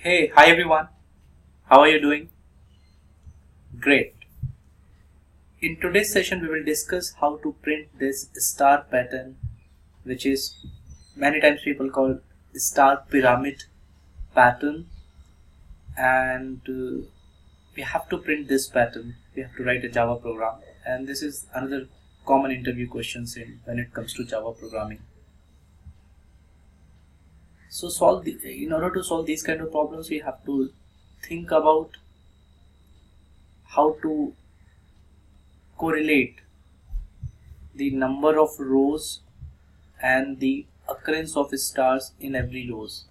Hey, hi everyone. How are you doing? Great. In today's session, we will discuss how to print this star pattern, which is many times people call star pyramid pattern. And we have to print this pattern. We have to write a Java program. And this is another common interview questions when it comes to Java programming. So in order to solve these kind of problems, we have to think about how to correlate the number of rows and the occurrence of stars in every rows.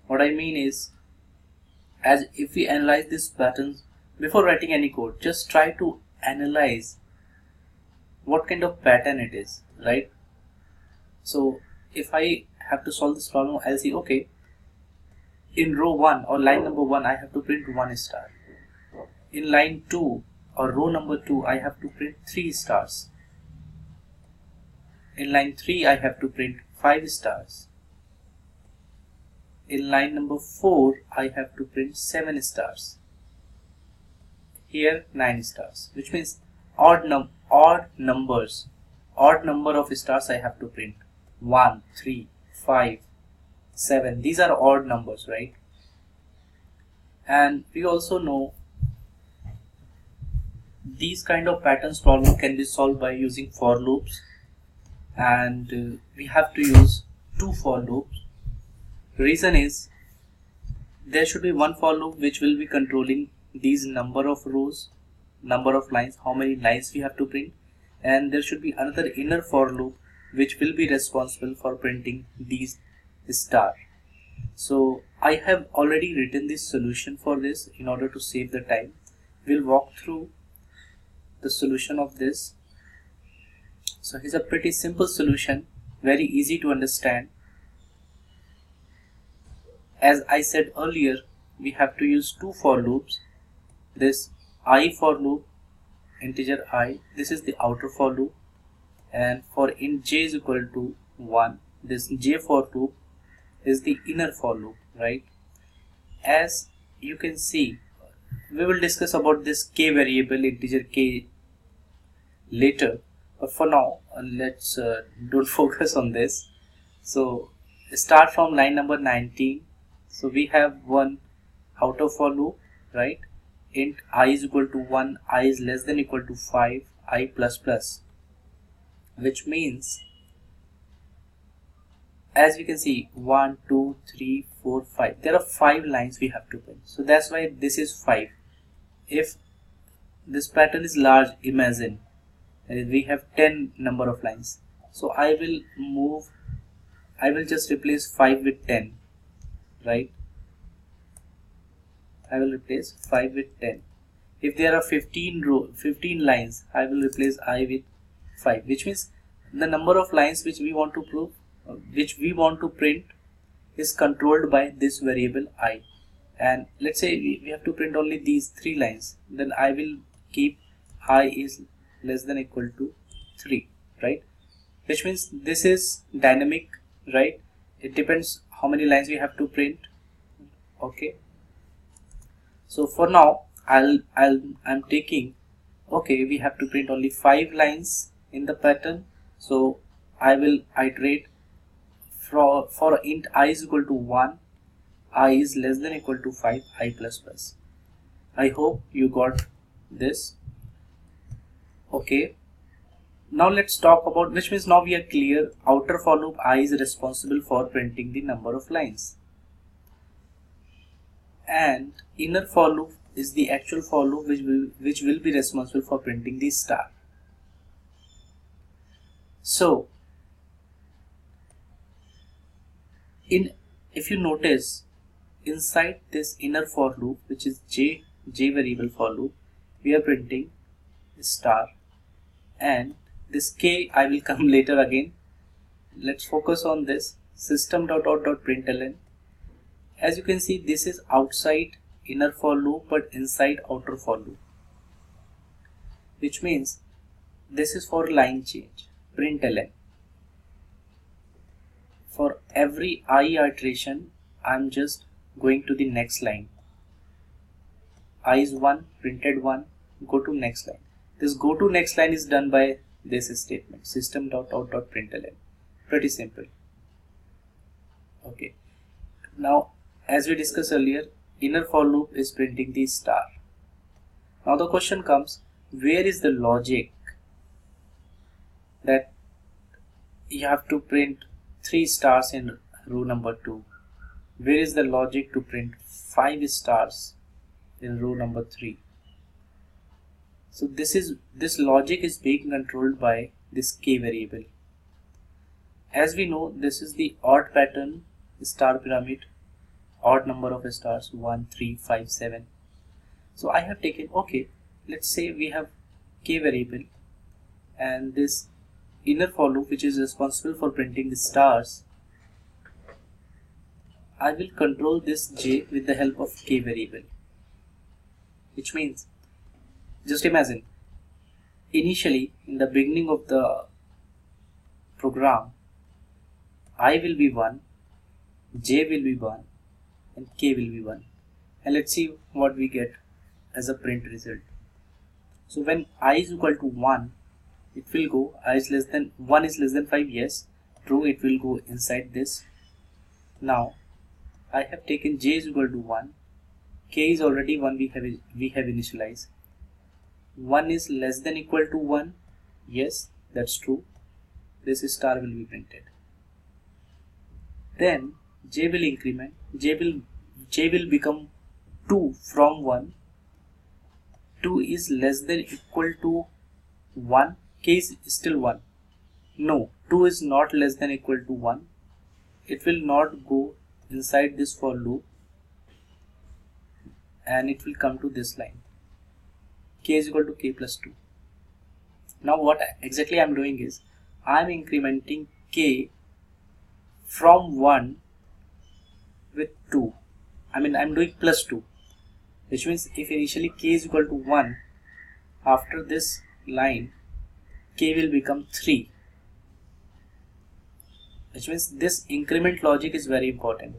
What I mean is, as if we analyze these patterns before writing any code, just try to analyze what kind of pattern it is, right? So if I have to solve this problem, I'll see, okay, in row 1 or line number 1, I have to print 1 star. In line 2 or row number 2, I have to print 3 stars. In line 3, I have to print 5 stars. In line number 4, I have to print 7 stars. Here 9 stars, which means odd number of stars I have to print. 1, 3, 5, 7. These are odd numbers, right? And we also know these kind of patterns problem can be solved by using for loops, and we have to use 2 for loops. Reason is, there should be one for loop which will be controlling these number of rows, number of lines, how many lines we have to print, and there should be another inner for loop which will be responsible for printing these star. So I have already written this solution for this in order to save the time. We'll walk through the solution of this. So it's a pretty simple solution, very easy to understand. As I said earlier, we have to use 2 for loops. This I for loop, integer I, this is the outer for loop, and for int j is equal to 1, this j for loop is the inner for loop, right? As you can see, we will discuss about this k variable, integer k, later, but for now let's don't focus on this. So start from line number 19. So we have one outer for loop, right? Int I is equal to 1, I is less than equal to 5, I plus plus, which means, as you can see, 1, 2, 3, 4, 5. There are 5 lines we have to print. So that's why this is 5. If this pattern is large, imagine we have 10 number of lines. So I will just replace 5 with 10, right? I will replace 5 with 10. If there are 15 lines, I will replace I with 5, which means the number of lines which we want to print is controlled by this variable I. And let's say we have to print only these 3 lines, then I will keep I is less than equal to 3, right? Which means this is dynamic, right? It depends how many lines we have to print. Okay. So for now, I'm taking, okay, we have to print only 5 lines in the pattern. So I will iterate for int I is equal to 1, I is less than equal to 5, I plus plus. I hope you got this. Okay. Now let's talk about, which means now we are clear, outer for loop I is responsible for printing the number of lines, and inner for loop is the actual for loop which will be responsible for printing the star. So if you notice, inside this inner for loop, which is j variable for loop, we are printing star, and this k I will come later again. Let's focus on this system.out.println. As you can see, this is outside inner for loop but inside outer for loop, which means this is for line change, println. For every I iteration, I'm just going to the next line. I is 1, printed 1, go to next line. This go to next line is done by this statement, system.out.println. Pretty simple. Okay. Now, as we discussed earlier, inner for loop is printing the star. Now the question comes, where is the logic that you have to print 3 stars in row number 2? Where is the logic to print 5 stars in row number 3? So this logic is being controlled by this k variable. As we know, this is the odd pattern star pyramid, odd number of stars, 1, 3, 5, 7. So I have taken, okay, let's say we have k variable and this inner for loop which is responsible for printing the stars. I will control this j with the help of k variable, which means, just imagine, initially in the beginning of the program, I will be 1, j will be 1 and k will be 1, and let's see what we get as a print result. So when I is equal to 1, it will go, I is less than 1 is less than 5, yes, true, it will go inside this. Now I have taken j is equal to 1, k is already 1, we have initialized. 1 is less than equal to 1, yes, that's true, this star will be printed. Then j will increment, j will become 2 from 1, 2 is less than equal to 1, k is still 1, no, 2 is not less than equal to 1, it will not go inside this for loop and it will come to this line, k is equal to k plus 2. Now what exactly I am doing is, I am incrementing k from 1 with 2, I mean I am doing plus 2, which means if initially k is equal to 1, after this line k will become 3, which means this increment logic is very important.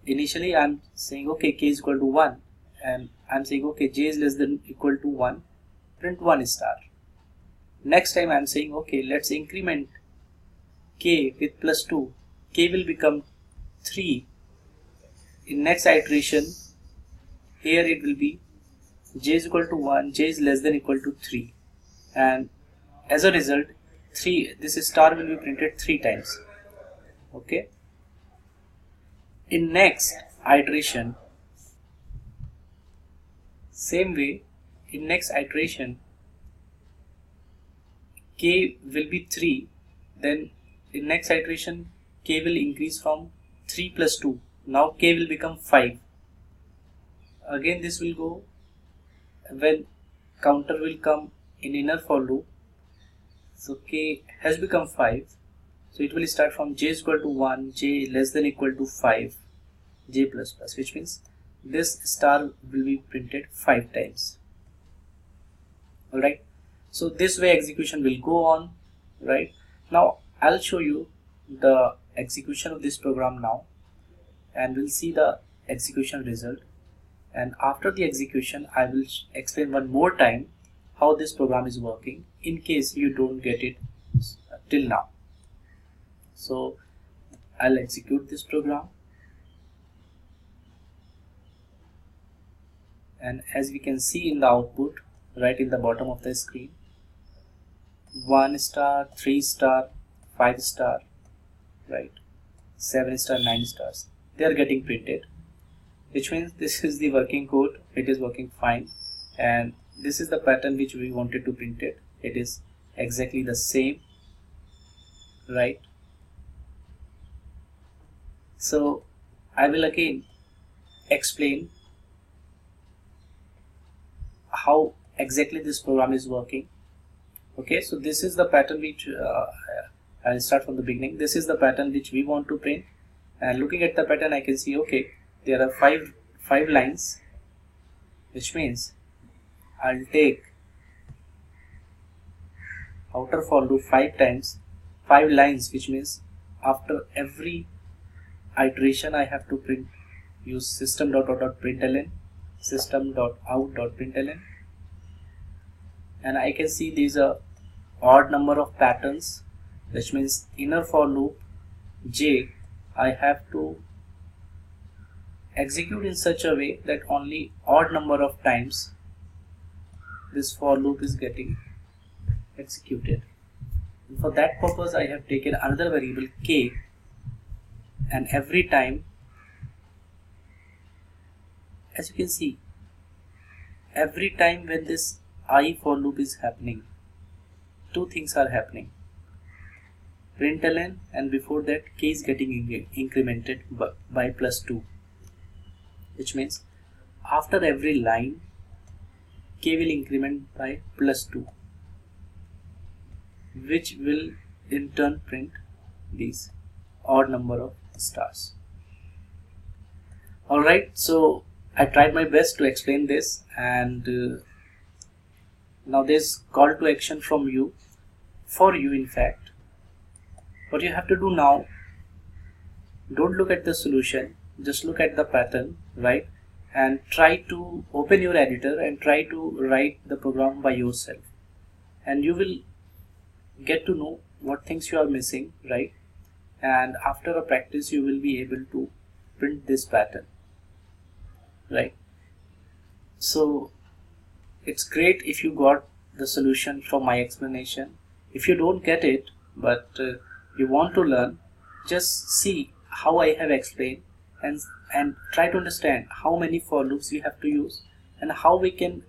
Initially I am saying okay, k is equal to 1 and I am saying okay, j is less than equal to 1, print 1 star. Next time I am saying okay, let's increment k with plus 2, k will become 3. In next iteration, here it will be j is equal to 1, j is less than equal to 3, and as a result, this star will be printed 3 times. Okay. In next iteration, same way, in next iteration, k will be 3, then in next iteration k will increase from 3 plus 2, now k will become 5. Again this will go when counter will come in inner for loop, so k has become 5, so it will start from j is equal to 1, j less than equal to 5, j plus plus, which means this star will be printed 5 times. Alright, so this way execution will go on. Right, now I'll show you the execution of this program now and we'll see the execution result, and after the execution I will explain one more time how this program is working in case you don't get it till now. So I'll execute this program, and as we can see in the output right in the bottom of the screen, 1 star, 3 star, 5 star, right, 7 star, 9 stars, they are getting printed, which means this is the working code, it is working fine, and this is the pattern which we wanted to print it. It is exactly the same, right? So I will again explain how exactly this program is working. Okay, so this is the pattern which I'll start from the beginning. This is the pattern which we want to print, and looking at the pattern I can see okay, there are five lines, which means I'll take outer for loop 5 times, 5 lines, which means after every iteration I have to print use system.out.println, system.out.println, and I can see these are odd number of patterns, which means inner for loop j I have to execute in such a way that only odd number of times this for loop is getting executed. And for that purpose I have taken another variable k, and every time, as you can see, every time when this I for loop is happening, two things are happening. Println, and before that k is getting incremented by +2, which means after every line k will increment by +2, which will in turn print these odd number of stars. Alright, so I tried my best to explain this, and now there's call to action from you, for you in fact. What you have to do now, don't look at the solution, just look at the pattern, right? And try to open your editor and try to write the program by yourself. And you will get to know what things you are missing, right? And after a practice, you will be able to print this pattern, right? So it's great if you got the solution from my explanation. If you don't get it, but you want to learn, just see how I have explained and try to understand how many for loops we have to use and how we can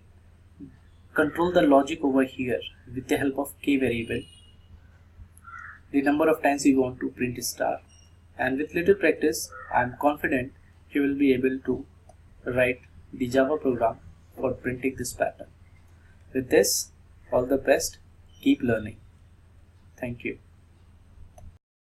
control the logic over here with the help of k variable, the number of times you want to print a star. And with little practice, I am confident you will be able to write the Java program for printing this pattern. With this, all the best, keep learning. Thank you.